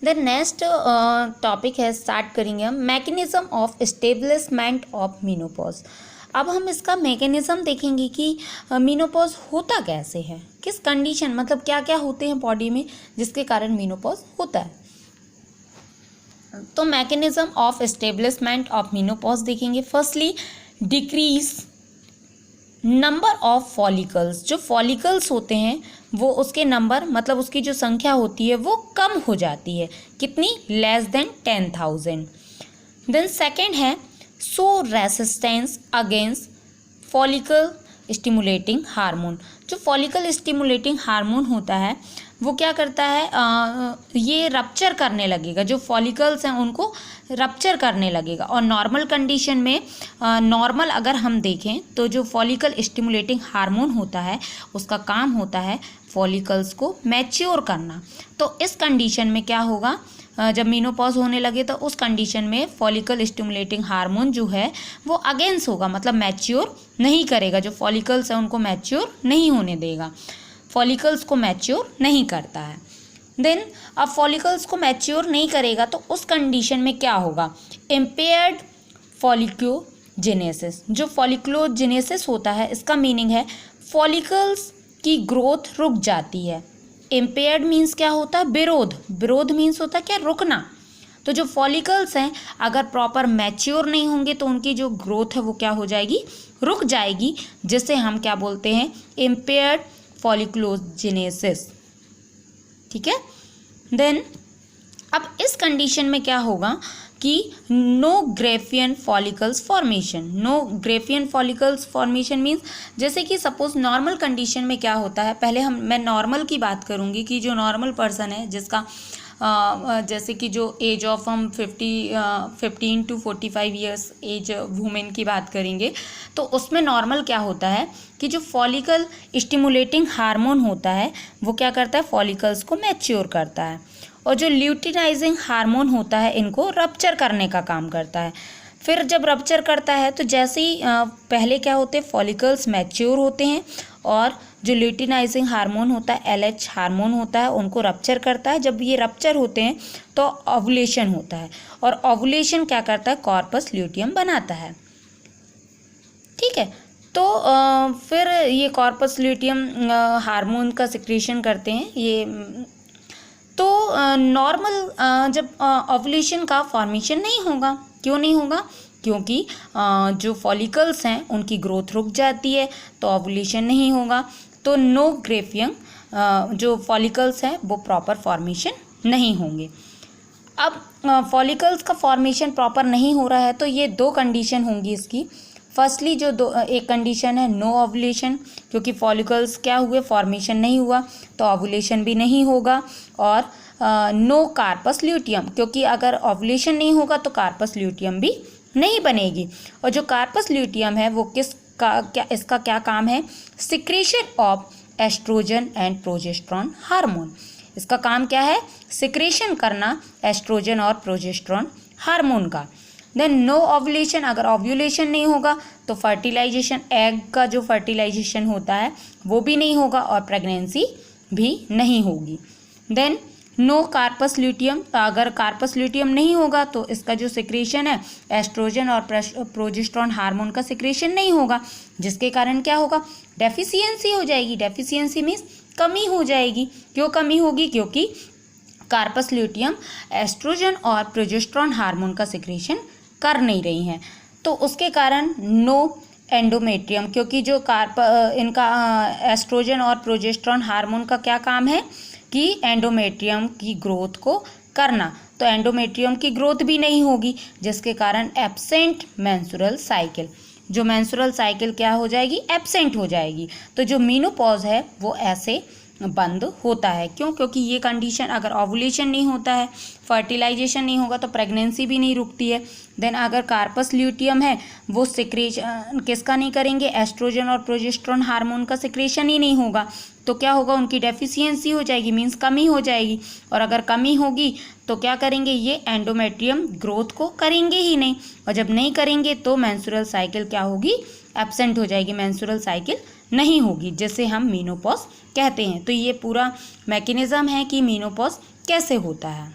Then next topic है, start करेंगे हम mechanism of establishment of menopause. अब हम इसका मैकेनिज्म देखेंगे कि मीनोपॉज होता कैसे है, किस कंडीशन, मतलब क्या क्या होते हैं बॉडी में जिसके कारण मीनोपॉज होता है। तो mechanism of establishment of menopause देखेंगे। Firstly, decrease number of follicles. जो फॉलिकल्स होते हैं वो उसके नंबर, मतलब उसकी जो संख्या होती है वो कम हो जाती है। कितनी? Less than 10,000। देन सेकेंड है, so resistance against follicle stimulating hormone. जो फॉलिकल स्टिमुलेटिंग हार्मोन होता है वो क्या करता है, ये रप्चर करने लगेगा, जो फॉलिकल्स हैं उनको रप्चर करने लगेगा। और नॉर्मल कंडीशन में, नॉर्मल अगर हम देखें तो जो फॉलिकल स्टिमुलेटिंग हार्मोन होता है उसका काम होता है फॉलिकल्स को मैच्योर करना। तो इस कंडीशन में क्या होगा, जब मीनोपॉज होने लगे तो उस कंडीशन में फॉलिकल स्टिमुलेटिंग हार्मोन जो है वो अगेंस्ट होगा, मतलब मैच्योर नहीं करेगा। जो फॉलिकल्स हैं उनको मैच्योर नहीं होने देगा, फॉलिकल्स को मैच्योर नहीं करता है। देन अब फॉलिकल्स को मैच्योर नहीं करेगा तो उस कंडीशन में क्या होगा, इम्पेयर्ड फॉलिक्लोजेनेसिस। जो फॉलिक्लोजेनेसिस होता है इसका मीनिंग है फॉलिकल्स की ग्रोथ रुक जाती है। इम्पेयर्ड मीन्स क्या होता है, विरोध। विरोध मीन्स होता है क्या, रुकना। तो जो फॉलिकल्स हैं अगर प्रॉपर मैच्योर नहीं होंगे तो उनकी जो ग्रोथ है वो क्या हो जाएगी, रुक जाएगी, जिसे हम क्या बोलते हैं, इम्पेयर्ड फॉलिक्लोजेनेसिस। ठीक है। देन अब इस कंडीशन में क्या होगा कि no Graafian follicles formation. No Graafian follicles formation means, जैसे कि सपोज नॉर्मल कंडीशन में क्या होता है, पहले मैं नॉर्मल की बात करूँगी कि जो नॉर्मल पर्सन है जिसका जैसे कि जो एज ऑफ हम 15 to 45 ईयर्स एज वुमेन की बात करेंगे तो उसमें नॉर्मल क्या होता है कि जो फॉलिकल स्टिमुलेटिंग हार्मोन होता है वो क्या करता है, फॉलिकल्स को मैच्योर करता है। और जो ल्यूटिनाइजिंग हार्मोन होता है इनको रप्चर करने का काम करता है। फिर जब रप्चर करता है तो जैसे ही पहले क्या होते हैं, फॉलिकल्स मैच्योर होते हैं और जो ल्यूटिनाइजिंग हार्मोन होता है, LH हार्मोन होता है, उनको रप्चर करता है। जब ये रप्चर होते हैं तो ओवुलेशन होता है और ओवुलेशन क्या करता है, कॉर्पस ल्यूटियम बनाता है। ठीक है। तो फिर ये कॉर्पस ल्यूटियम हार्मोन का सिक्रीशन करते हैं ये। तो नॉर्मल जब ओवुलेशन का फॉर्मेशन नहीं होगा, क्यों नहीं होगा, क्योंकि जो फॉलिकल्स हैं उनकी ग्रोथ रुक जाती है तो ओवुलेशन नहीं होगा। तो नो ग्रेफियन, जो फॉलिकल्स हैं वो प्रॉपर फॉर्मेशन नहीं होंगे। अब फॉलिकल्स का फॉर्मेशन प्रॉपर नहीं हो रहा है तो ये दो कंडीशन होंगी इसकी। फर्स्टली एक कंडीशन है नो ओवुलेशन, क्योंकि फॉलिकल्स क्या हुए, फॉर्मेशन नहीं हुआ तो ओवुलेशन भी नहीं होगा। और नो कार्पस ल्यूटियम, क्योंकि अगर ओवुलेशन नहीं होगा तो कार्पस ल्यूटियम भी नहीं बनेगी। और जो कार्पस ल्यूटियम है वो इसका क्या काम है, secretion of oestrogen and progesterone hormone. इसका काम क्या है, सिक्रीशन करना एस्ट्रोजन और प्रोजेस्टेरॉन हार्मोन का। देन नो ओवुलेशन, अगर ओव्यूलेशन नहीं होगा तो फर्टिलाइजेशन, एग का जो फर्टिलाइजेशन होता है वो भी नहीं होगा और प्रेगनेंसी भी नहीं होगी। देन नो कार्पस ल्यूटियम, अगर कार्पस ल्यूटियम नहीं होगा तो इसका जो सिक्रेशन है एस्ट्रोजन और प्रोजेस्टेरॉन हार्मोन का सिक्रेशन नहीं होगा, जिसके कारण क्या होगा, डेफिशिएंसी हो जाएगी। डेफिशिएंसी मीन्स कमी हो जाएगी। क्यों कमी होगी, क्योंकि कार्पस ल्यूटियम एस्ट्रोजन और प्रोजेस्टेरॉन हार्मोन का सिक्रेशन कर नहीं रही हैं, तो उसके कारण नो एंडोमेट्रियम, क्योंकि जो इनका एस्ट्रोजन और प्रोजेस्टेरॉन हार्मोन का क्या काम है कि एंडोमेट्रियम की ग्रोथ को करना, तो एंडोमेट्रियम की ग्रोथ भी नहीं होगी, जिसके कारण एब्सेंट मेंस्ट्रुअल साइकिल, जो मेंस्ट्रुअल साइकिल क्या हो जाएगी, एब्सेंट हो जाएगी। तो जो मीनोपॉज है वो ऐसे बंद होता है। क्यों, क्योंकि ये कंडीशन, अगर ओवुलेशन नहीं होता है, फर्टिलाइजेशन नहीं होगा तो प्रेगनेंसी भी नहीं रुकती है। देन अगर कार्पस ल्यूटियम है वो सिक्रेशन किसका नहीं करेंगे, एस्ट्रोजन और प्रोजेस्टेरॉन हार्मोन का सिक्रेशन ही नहीं होगा, तो क्या होगा, उनकी डेफिशिएंसी हो जाएगी, मीन्स कमी हो जाएगी। और अगर कमी होगी तो क्या करेंगे, ये एंडोमेट्रियम ग्रोथ को करेंगे ही नहीं, और जब नहीं करेंगे तो मेंस्ट्रुअल साइकिल क्या होगी, एब्सेंट हो जाएगी, मेंस्ट्रुअल साइकिल नहीं होगी, जिसे हम मीनोपॉज कहते हैं। तो ये पूरा मैकेनिज्म है कि मीनोपॉज कैसे होता है।